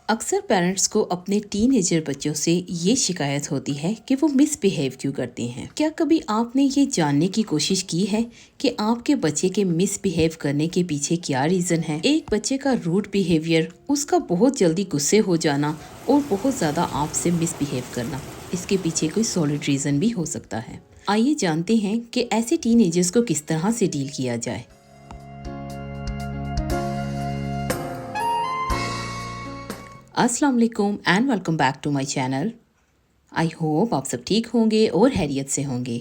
اکثر پیرنٹس کو اپنے ٹین ایجر بچوں سے یہ شکایت ہوتی ہے کہ وہ مس بیہیو کیوں کرتے ہیں۔ کیا کبھی آپ نے یہ جاننے کی کوشش کی ہے کہ آپ کے بچے کے مس بیہیو کرنے کے پیچھے کیا ریزن ہے؟ ایک بچے کا روڈ بیہیویئر، اس کا بہت جلدی غصے ہو جانا اور بہت زیادہ آپ سے مس بیہیو کرنا، اس کے پیچھے کوئی سالڈ ریزن بھی ہو سکتا ہے۔ آئیے جانتے ہیں کہ ایسے ٹین ایجرز کو کس طرح سے ڈیل کیا جائے۔ السلام علیکم and welcome back to my channel. I hope آپ سب ٹھیک ہوں گے اور خیریت سے ہوں گے۔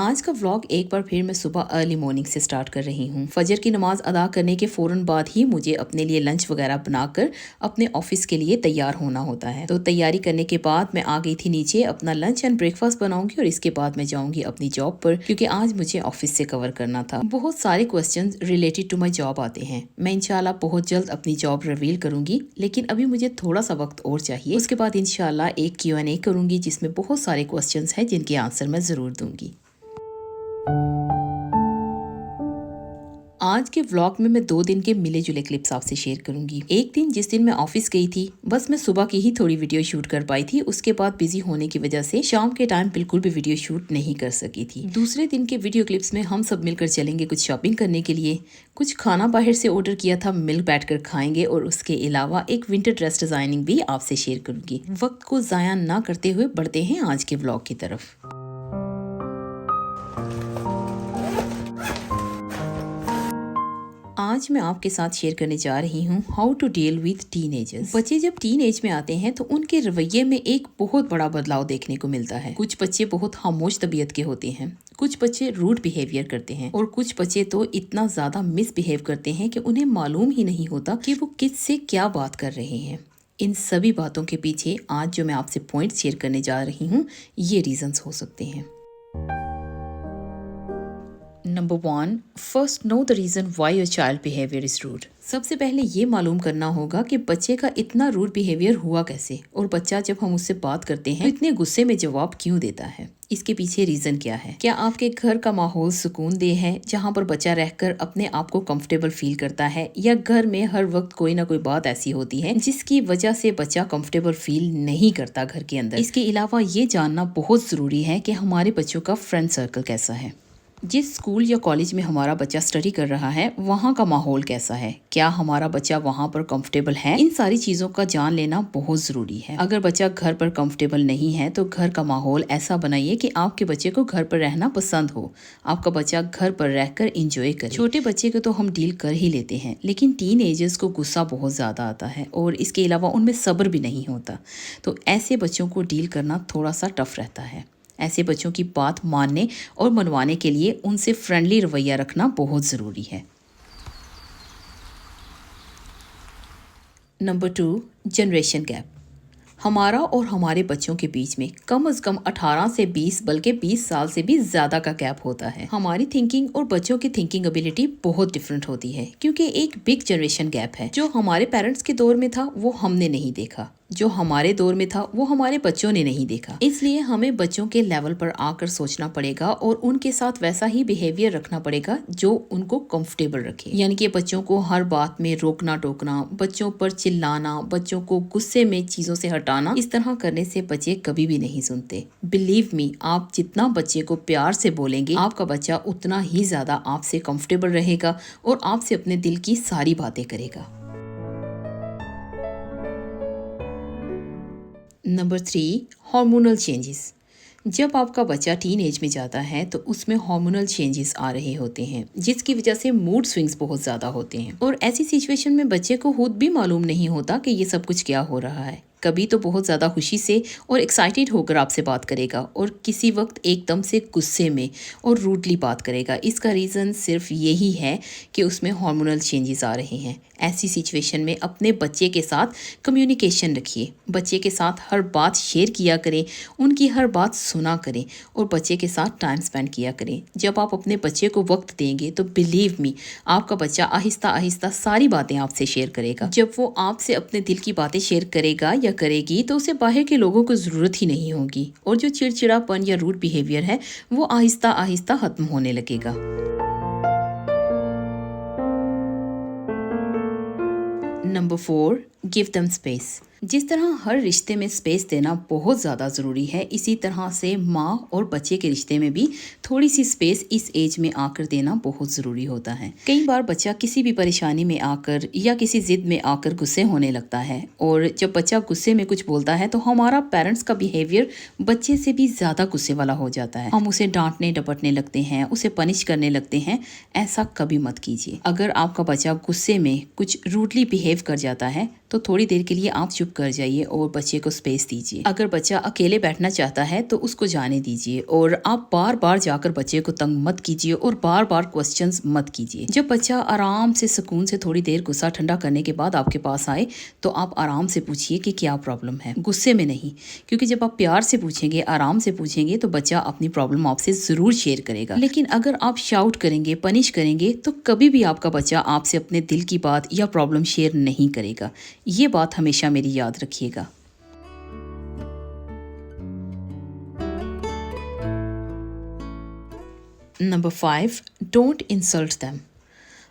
آج کا ولاگ ایک بار پھر میں صبح ارلی مارننگ سے سٹارٹ کر رہی ہوں۔ فجر کی نماز ادا کرنے کے فوراً بعد ہی مجھے اپنے لیے لنچ وغیرہ بنا کر اپنے آفس کے لیے تیار ہونا ہوتا ہے۔ تو تیاری کرنے کے بعد میں آ گئی تھی نیچے، اپنا لنچ اینڈ بریک فاسٹ بناؤں گی اور اس کے بعد میں جاؤں گی اپنی جاب پر، کیونکہ آج مجھے آفس سے کور کرنا تھا۔ بہت سارے questions related to my job آتے ہیں۔ میں انشاءاللہ بہت جلد اپنی جاب ریویل کروں گی، لیکن ابھی مجھے تھوڑا سا وقت اور چاہیے۔ اس کے بعد انشاءاللہ ایک Q&A کروں گی جس میں بہت سارے کوسچنز ہیں جن کے آنسر میں ضرور دوں گی۔ آج کے ولاگ میں 2 دن کے ملے جلے کلپس آپ سے شیئر کروں گی۔ ایک دن جس دن میں آفس گئی تھی، بس میں صبح کی ہی تھوڑی ویڈیو شوٹ کر پائی تھی، اس کے بعد بزی ہونے کی وجہ سے شام کے ٹائم بالکل بھی ویڈیو شوٹ نہیں کر سکی تھی۔ دوسرے دن کے ویڈیو کلپس میں ہم سب مل کر چلیں گے کچھ شاپنگ کرنے کے لیے، کچھ کھانا باہر سے آرڈر کیا تھا، مل بیٹھ کر کھائیں گے، اور اس کے علاوہ ایک ونٹر ڈریس ڈیزائننگ بھی آپ سے شیئر کروں گی۔ وقت کو ضائع نہ کرتے ہوئے بڑھتے ہیں آج کے ولاگ کی طرف۔ آج میں آپ کے ساتھ شیئر کرنے جا رہی ہوں how to deal with teenagers. بچے جب ٹین ایج میں آتے ہیں تو ان کے رویے میں ایک بہت بڑا بدلاؤ دیکھنے کو ملتا ہے۔ کچھ بچے بہت خاموش طبیعت کے ہوتے ہیں، کچھ بچے روڈ بیہیویئر کرتے ہیں، اور کچھ بچے تو اتنا زیادہ مس بیہیو کرتے ہیں کہ انہیں معلوم ہی نہیں ہوتا کہ وہ کس سے کیا بات کر رہے ہیں۔ ان سبھی باتوں کے پیچھے آج جو میں آپ سے پوائنٹ شیئر کرنے جا رہی ہوں، یہ ریزنز ہو سکتے ہیں۔ Number 1، first know the reason why your child behavior is rude۔ سب سے پہلے یہ معلوم کرنا ہوگا کہ بچے کا اتنا روڈ بیہیویئر ہوا کیسے، اور بچہ جب ہم اس سے بات کرتے ہیں اتنے غصے میں جواب کیوں دیتا ہے، اس کے پیچھے ریزن کیا ہے۔ کیا آپ کے گھر کا ماحول سکون دہ ہے جہاں پر بچہ رہ کر اپنے آپ کو کمفرٹیبل فیل کرتا ہے، یا گھر میں ہر وقت کوئی نہ کوئی بات ایسی ہوتی ہے جس کی وجہ سے بچہ کمفرٹیبل فیل نہیں کرتا گھر کے اندر۔ اس کے علاوہ یہ جاننا بہت ضروری ہے کہ ہمارے بچوں کا فرینڈ سرکل کیسا ہے، جس اسکول یا کالج میں ہمارا بچہ اسٹڈی کر رہا ہے وہاں کا ماحول کیسا ہے، کیا ہمارا بچہ وہاں پر کمفرٹیبل ہے۔ ان ساری چیزوں کا جان لینا بہت ضروری ہے۔ اگر بچہ گھر پر کمفرٹیبل نہیں ہے تو گھر کا ماحول ایسا بنائیے کہ آپ کے بچے کو گھر پر رہنا پسند ہو، آپ کا بچہ گھر پر رہ کر انجوائے کرے۔ چھوٹے بچے کو تو ہم ڈیل کر ہی لیتے ہیں، لیکن ٹین ایجرز کو غصہ بہت زیادہ آتا ہے، اور اس کے علاوہ ان میں صبر بھی نہیں ہوتا، تو ایسے بچوں کو ڈیل کرنا تھوڑا سا ٹف رہتا ہے۔ ایسے بچوں کی بات ماننے اور منوانے کے لیے ان سے فرینڈلی رویہ رکھنا بہت ضروری ہے۔ Number 2، generation gap. ہمارا اور ہمارے بچوں کے بیچ میں کم از کم 18 سے 20 بلکہ 20 سال سے بھی زیادہ کا گیپ ہوتا ہے۔ ہماری تھنکنگ اور بچوں کی تھنکنگ ایبیلٹی بہت ڈفرینٹ ہوتی ہے، کیونکہ ایک بگ جنریشن گیپ ہے۔ جو ہمارے پیرنٹس کے دور میں تھا وہ ہم نے نہیں دیکھا، جو ہمارے دور میں تھا وہ ہمارے بچوں نے نہیں دیکھا۔ اس لیے ہمیں بچوں کے لیول پر آ کر سوچنا پڑے گا اور ان کے ساتھ ویسا ہی بیہیویئر رکھنا پڑے گا جو ان کو کمفرٹیبل رکھے، یعنی کہ بچوں کو ہر بات میں روکنا ٹوکنا، بچوں پر چلانا، بچوں کو غصے میں چیزوں سے ہٹانا، اس طرح کرنے سے بچے کبھی بھی نہیں سنتے۔ بلیو می، آپ جتنا بچے کو پیار سے بولیں گے آپ کا بچہ اتنا ہی زیادہ آپ سے کمفرٹیبل رہے گا اور آپ سے اپنے دل کی ساری باتیں کرے گا۔ Number 3، hormonal changes. جب آپ کا بچہ ٹین ایج میں جاتا ہے تو اس میں ہارمونل چینجز آ رہے ہوتے ہیں، جس کی وجہ سے موڈ سوئنگز بہت زیادہ ہوتے ہیں، اور ایسی سچویشن میں بچے کو خود بھی معلوم نہیں ہوتا کہ یہ سب کچھ کیا ہو رہا ہے۔ کبھی تو بہت زیادہ خوشی سے اور ایکسائٹیڈ ہو کر آپ سے بات کرے گا، اور کسی وقت ایک دم سے غصے میں اور روڈلی بات کرے گا۔ اس کا ریزن صرف یہی ہے کہ اس میں ہارمونل چینجز آ رہے ہیں۔ ایسی سچویشن میں اپنے بچے کے ساتھ کمیونیکیشن رکھیے، بچے کے ساتھ ہر بات شیئر کیا کریں، ان کی ہر بات سنا کریں، اور بچے کے ساتھ ٹائم سپینڈ کیا کریں۔ جب آپ اپنے بچے کو وقت دیں گے تو بلیو می، آپ کا بچہ آہستہ آہستہ ساری باتیں آپ سے شیئر کرے گا۔ جب وہ آپ سے اپنے دل کی باتیں شیئر کرے گا یا کرے گی تو اسے باہر کے لوگوں کو ضرورت ہی نہیں ہوگی، اور جو چڑچڑا پن یا روڈ بیہیویئر ہے وہ آہستہ آہستہ ختم ہونے لگے گا۔ Number 4, give them space. जिस तरह हर रिश्ते में स्पेस देना बहुत ज़्यादा ज़रूरी है, इसी तरह से माँ और बच्चे के रिश्ते में भी थोड़ी सी स्पेस इस एज में आकर देना बहुत ज़रूरी होता है। कई बार बच्चा किसी भी परेशानी में आकर या किसी ज़िद में आकर गुस्से होने लगता है, और जब बच्चा गुस्से में कुछ बोलता है तो हमारा पेरेंट्स का बिहेवियर बच्चे से भी ज़्यादा गुस्से वाला हो जाता है। हम उसे डांटने डपटने लगते हैं, उसे पनिश करने लगते हैं। ऐसा कभी मत कीजिए। अगर आपका बच्चा गुस्से में कुछ रूडली बिहेव कर जाता है तो थोड़ी देर के लिए आप चुप कर जाइए और बच्चे को स्पेस दीजिए। अगर बच्चा अकेले बैठना चाहता है तो उसको जाने दीजिए, और आप बार बार जाकर बच्चे को तंग मत कीजिए और बार बार क्वेश्चंस मत कीजिए। जब बच्चा आराम से सुकून से थोड़ी देर गुस्सा ठंडा करने के बाद आपके पास आए तो आप आराम से पूछिए कि क्या प्रॉब्लम है, गुस्से में नहीं। क्योंकि जब आप प्यार से पूछेंगे, आराम से पूछेंगे तो बच्चा अपनी प्रॉब्लम आपसे ज़रूर शेयर करेगा। लेकिन अगर आप शाउट करेंगे, पनिश करेंगे तो कभी भी आपका बच्चा आपसे अपने दिल की बात या प्रॉब्लम शेयर नहीं करेगा। ये बात हमेशा मेरी याद रखिएगा। Number 5, don't insult them.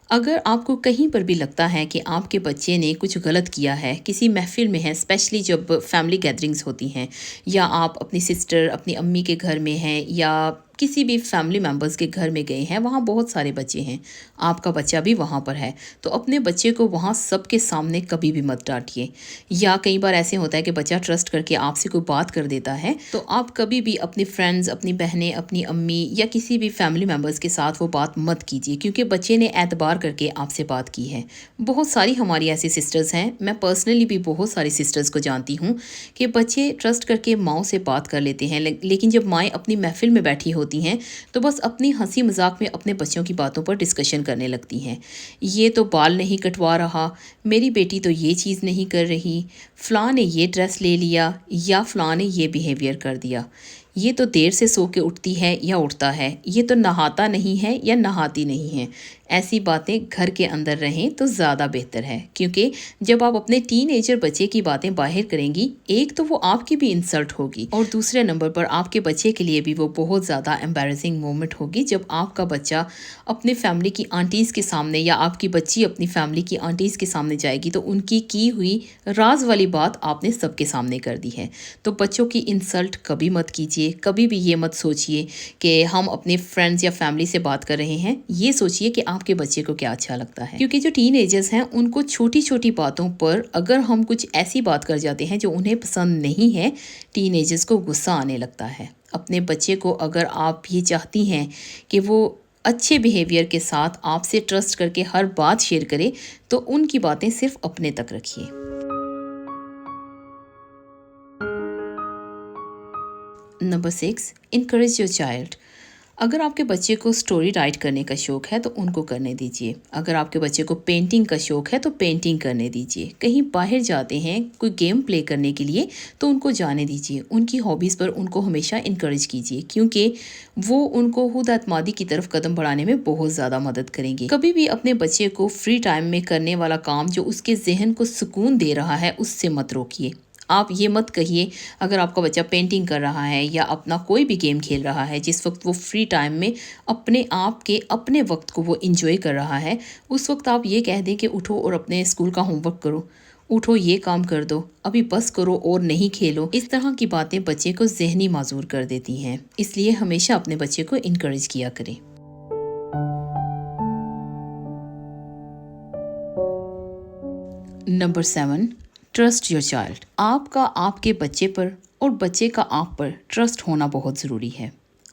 अगर आपको कहीं पर भी लगता है कि आपके बच्चे ने कुछ गलत किया है, किसी महफिल में है, स्पेशली जब फैमिली गैदरिंग्स होती हैं, या आप अपनी सिस्टर, अपनी अम्मी के घर में हैं, या किसी भी फैमिली मेम्बर्स के घर में गए हैं, वहाँ बहुत सारे बच्चे हैं, आपका बच्चा भी वहाँ पर है, तो अपने बच्चे को वहाँ सबके सामने कभी भी मत डांटिए। या कई बार ऐसे होता है कि बच्चा ट्रस्ट करके आपसे कोई बात कर देता है, तो आप कभी भी अपने फ्रेंड्स, अपनी बहनें, अपनी अम्मी या किसी भी फैमिली मेम्बर्स के साथ वो बात मत कीजिए, क्योंकि बच्चे ने एतबार करके आपसे बात की है। बहुत सारी हमारी ऐसी सिस्टर्स हैं, मैं पर्सनली भी बहुत सारी सिस्टर्स को जानती हूँ कि बच्चे ट्रस्ट करके माओ से बात कर लेते हैं, लेकिन जब माएँ अपनी महफिल में बैठी होती हैं तो बस अपनी हंसी मजाक में अपने बच्चों की बातों पर डिस्कशन करने लगती हैं। ये तो बाल नहीं कटवा रहा, मेरी बेटी तो ये चीज़ नहीं कर रही, फ़लाँ ने ये ड्रेस ले लिया, या फ़लाँ ने ये बिहेवियर कर दिया, ये तो देर से सो के उठती है या उठता है, ये तो नहाता नहीं है या नहाती नहीं है। ऐसी बातें घर के अंदर रहें तो ज़्यादा बेहतर है, क्योंकि जब आप अपने टीनेजर बच्चे की बातें बाहर करेंगी, एक तो वो आपकी भी इंसल्ट होगी, और दूसरे नंबर पर आपके बच्चे के लिए भी वो बहुत ज़्यादा एम्बैरेसिंग मोमेंट होगी जब आपका बच्चा अपने फैमिली की आंटीज़ के सामने, या आपकी बच्ची अपनी फैमिली की आंटीज़ के सामने जाएगी तो उनकी की हुई राज वाली बात आपने सबके सामने कर दी है। तो बच्चों की इंसल्ट कभी मत कीजिए। कभी भी ये मत सोचिए कि हम अपने फ्रेंड्स या फैमिली से बात कर रहे हैं, ये सोचिए कि आपके बच्चे को क्या अच्छा लगता है। क्योंकि जो टीनेजर्स हैं उनको छोटी छोटी बातों पर अगर हम कुछ ऐसी बात कर जाते हैं जो उन्हें पसंद नहीं है, टीनेजर्स को गुस्सा आने लगता है। अपने बच्चे को अगर आप ये चाहती हैं कि वो अच्छे बिहेवियर के साथ आपसे ट्रस्ट करके हर बात शेयर करे, तो उनकी बातें सिर्फ अपने तक रखिए। Number 6, encourage your child. अगर आपके बच्चे को स्टोरी राइट करने का शौक़ है तो उनको करने दीजिए। अगर आपके बच्चे को पेंटिंग का शौक़ है तो पेंटिंग करने दीजिए। कहीं बाहर जाते हैं कोई गेम प्ले करने के लिए तो उनको जाने दीजिए। उनकी हॉबीज़ पर उनको हमेशा इनकरेज कीजिए, क्योंकि वो उनको खुद एतमादी की तरफ कदम बढ़ाने में बहुत ज़्यादा मदद करेंगे। कभी भी अपने बच्चे को फ्री टाइम में करने वाला काम जो उसके जहन को सुकून दे रहा है उससे मत रोकिए। आप ये मत कहिए, अगर आपका बच्चा पेंटिंग कर रहा है या अपना कोई भी गेम खेल रहा है, जिस वक्त वो फ्री टाइम में अपने आप के अपने वक्त को वो इंजॉय कर रहा है, उस वक्त आप ये कह दें कि उठो और अपने स्कूल का होमवर्क करो, उठो ये काम कर दो, अभी बस करो और नहीं खेलो। इस तरह की बातें बच्चे को जहनी माजूर कर देती हैं, इसलिए हमेशा अपने बच्चे को इनकरेज किया करें। Number 7, trust your child. आपका आपके बच्चे पर और बच्चे का आप पर ट्रस्ट होना बहुत ज़रूरी है।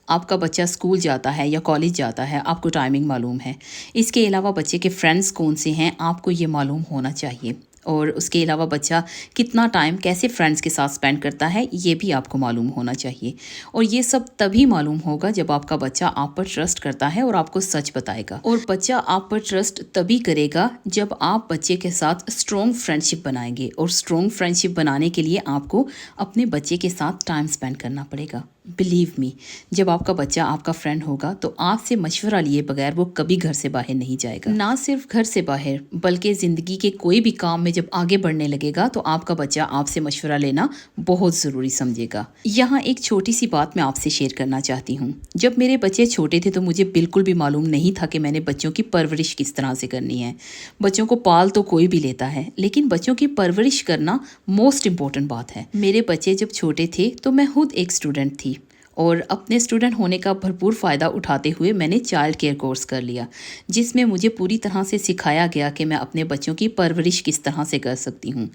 आपका बच्चा स्कूल जाता है या कॉलेज जाता है, आपको टाइमिंग मालूम है। इसके अलावा बच्चे के फ्रेंड्स कौन से हैं आपको ये मालूम होना चाहिए, और उसके अलावा बच्चा कितना टाइम कैसे फ्रेंड्स के साथ स्पेंड करता है ये भी आपको मालूम होना चाहिए। और ये सब तभी मालूम होगा जब आपका बच्चा आप पर ट्रस्ट करता है और आपको सच बताएगा। और बच्चा आप पर ट्रस्ट तभी करेगा जब आप बच्चे के साथ स्ट्रॉन्ग फ्रेंडशिप बनाएंगे, और स्ट्रॉन्ग फ्रेंडशिप बनाने के लिए आपको अपने बच्चे के साथ टाइम स्पेंड करना पड़ेगा। बिलीव मी, जब आपका बच्चा आपका फ्रेंड होगा तो आपसे मशवरा लिए बगैर वो कभी घर से बाहर नहीं जाएगा। ना सिर्फ घर से बाहर बल्कि ज़िंदगी के कोई भी काम में जब आगे बढ़ने लगेगा तो आपका बच्चा आपसे मशवरा लेना बहुत ज़रूरी समझेगा। यहाँ एक छोटी सी बात मैं आपसे शेयर करना चाहती हूँ। जब मेरे बच्चे छोटे थे तो मुझे बिल्कुल भी मालूम नहीं था कि मैंने बच्चों की परवरिश किस तरह से करनी है। बच्चों को पाल तो कोई भी लेता है, लेकिन बच्चों की परवरिश करना मोस्ट इम्पॉर्टेंट बात है। मेरे बच्चे जब छोटे थे तो मैं खुद एक स्टूडेंट थी और अपने स्टूडेंट होने का भरपूर फ़ायदा उठाते हुए मैंने चाइल्ड केयर कोर्स कर लिया, जिसमें मुझे पूरी तरह से सिखाया गया कि मैं अपने बच्चों की परवरिश किस तरह से कर सकती हूँ।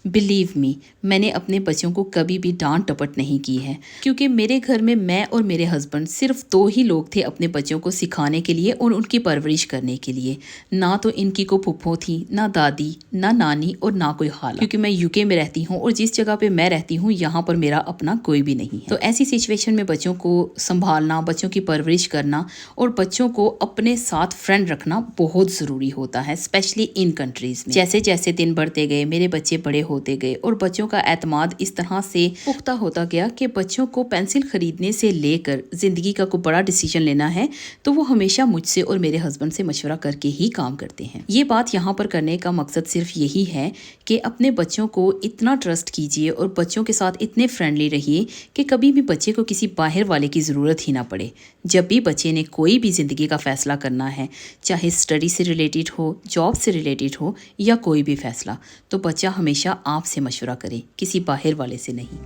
बिलीव मी, मैंने अपने बच्चों को कभी भी डांट टपट नहीं की है, क्योंकि मेरे घर में मैं और मेरे हस्बैंड सिर्फ 2 ही लोग थे अपने बच्चों को सिखाने के लिए और उनकी परवरिश करने के लिए। ना तो इनकी को फुफ्फो थी, ना दादी, ना नानी और ना कोई खाला, क्योंकि मैं यूके में रहती हूँ और जिस जगह पे मैं रहती हूँ यहाँ पर मेरा अपना कोई भी नहीं है। तो ऐसी सिचुएशन में बच्चों को संभालना, बच्चों की परवरिश करना और बच्चों को अपने साथ फ्रेंड रखना बहुत ज़रूरी होता है, स्पेशली इन कंट्रीज़ में। जैसे जैसे दिन बढ़ते गए, मेरे बच्चे बड़े होते गए और बच्चों का एतमाद इस तरह से पुख्ता होता गया कि बच्चों को पेंसिल खरीदने से लेकर ज़िंदगी का कोई बड़ा डिसीजन लेना है तो वो हमेशा मुझसे और मेरे हस्बैंड से मशवरा करके ही काम करते हैं। ये बात यहाँ पर करने का मकसद सिर्फ यही है कि अपने बच्चों को इतना ट्रस्ट कीजिए और बच्चों के साथ इतने फ्रेंडली रहिए कि कभी भी बच्चे को किसी बाहर वाले की ज़रूरत ही ना पड़े। जब भी बच्चे ने कोई भी ज़िंदगी का फ़ैसला करना है, चाहे स्टडी से रिलेटेड हो, जॉब से रिलेटेड हो या कोई भी फ़ैसला, तो बच्चा हमेशा आपसे मशवरा करे, किसी बाहर वाले से नहीं।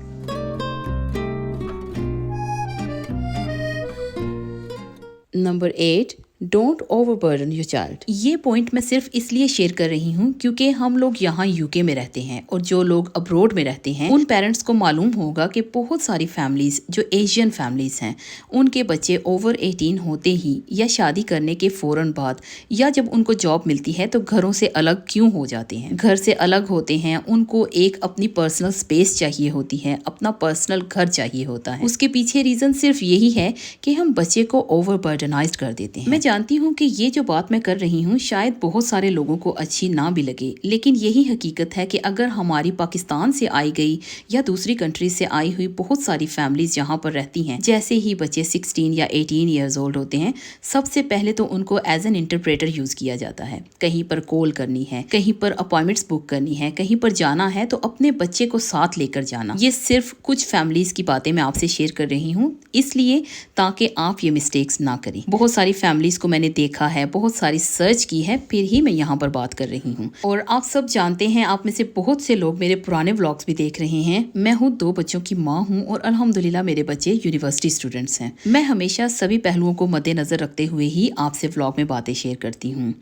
Number 8, don't overburden your child. ये पॉइंट मैं सिर्फ इसलिए शेयर कर रही हूँ क्योंकि हम लोग यहाँ यूके में रहते हैं और जो लोग अब्रोड में रहते हैं उन पेरेंट्स को मालूम होगा कि बहुत सारी फैमिलीज जो एशियन फैमिलीज हैं उनके बच्चे ओवर 18 होते ही या शादी करने के फ़ौरन बाद या जब उनको जॉब मिलती है तो घरों से अलग क्यों हो जाते हैं। घर से अलग होते हैं, उनको एक अपनी पर्सनल स्पेस चाहिए होती है, अपना पर्सनल घर चाहिए होता है। उसके पीछे रीज़न सिर्फ यही है कि हम बच्चे को ओवरबर्डनाइज्ड कर देते हैं। मैं जानती हूँ कि ये जो बात मैं कर रही हूँ शायद बहुत सारे लोगों को अच्छी ना भी लगे, लेकिन यही हकीकत है कि अगर हमारी पाकिस्तान से आई गई या दूसरी कंट्री से आई हुई बहुत सारी फैमिलीज यहाँ पर रहती हैं, जैसे ही बच्चे 16 या 18 ईयर्स ओल्ड होते हैं, सबसे पहले तो उनको एज एन इंटरप्रेटर यूज़ किया जाता है। कहीं पर कॉल करनी है, कहीं पर अपॉइंटमेंट्स बुक करनी है, कहीं पर जाना है तो अपने बच्चे को साथ लेकर जाना। ये सिर्फ कुछ फैमिलीज की बातें मैं आपसे शेयर कर रही हूँ इसलिए ताकि आप ये मिस्टेक्स ना करें। बहुत सारी फैमिलीज को मैंने देखा है, बहुत सारी सर्च की है, फिर ही मैं यहाँ पर बात कर रही हूँ। और आप सब जानते हैं, आप में से बहुत से लोग मेरे पुराने व्लॉग्स भी देख रहे हैं। मैं हूँ 2 बच्चों की माँ हूँ और अल्हम्दुलिल्लाह मेरे बच्चे यूनिवर्सिटी स्टूडेंट्स हैं। मैं हमेशा सभी पहलुओं को मद्देनजर रखते हुए ही आपसे व्लॉग में बातें शेयर करती हूँ।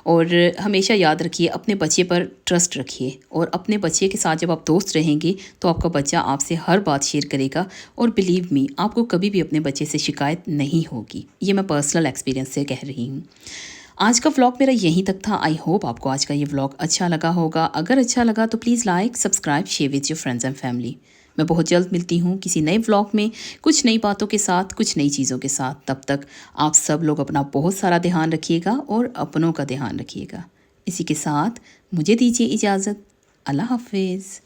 और हमेशा याद रखिए, अपने बच्चे पर ट्रस्ट रखिए और अपने बच्चे के साथ जब आप दोस्त रहेंगे तो आपका बच्चा आपसे हर बात शेयर करेगा और बिलीव मी, आपको कभी भी अपने बच्चे से शिकायत नहीं होगी। ये मैं पर्सनल एक्सपीरियंस से कह रही हूँ। आज का व्लॉग मेरा यहीं तक था। आई होप आपको आज का ये व्लॉग अच्छा लगा होगा। अगर अच्छा लगा तो please like, subscribe, share with your friends and family. मैं बहुत जल्द मिलती हूँ किसी नए व्लॉग में, कुछ नई बातों के साथ, कुछ नई चीज़ों के साथ। तब तक आप सब लोग अपना बहुत सारा ध्यान रखिएगा और अपनों का ध्यान रखिएगा। इसी के साथ मुझे दीजिए इजाज़त। अल्लाह हाफिज़।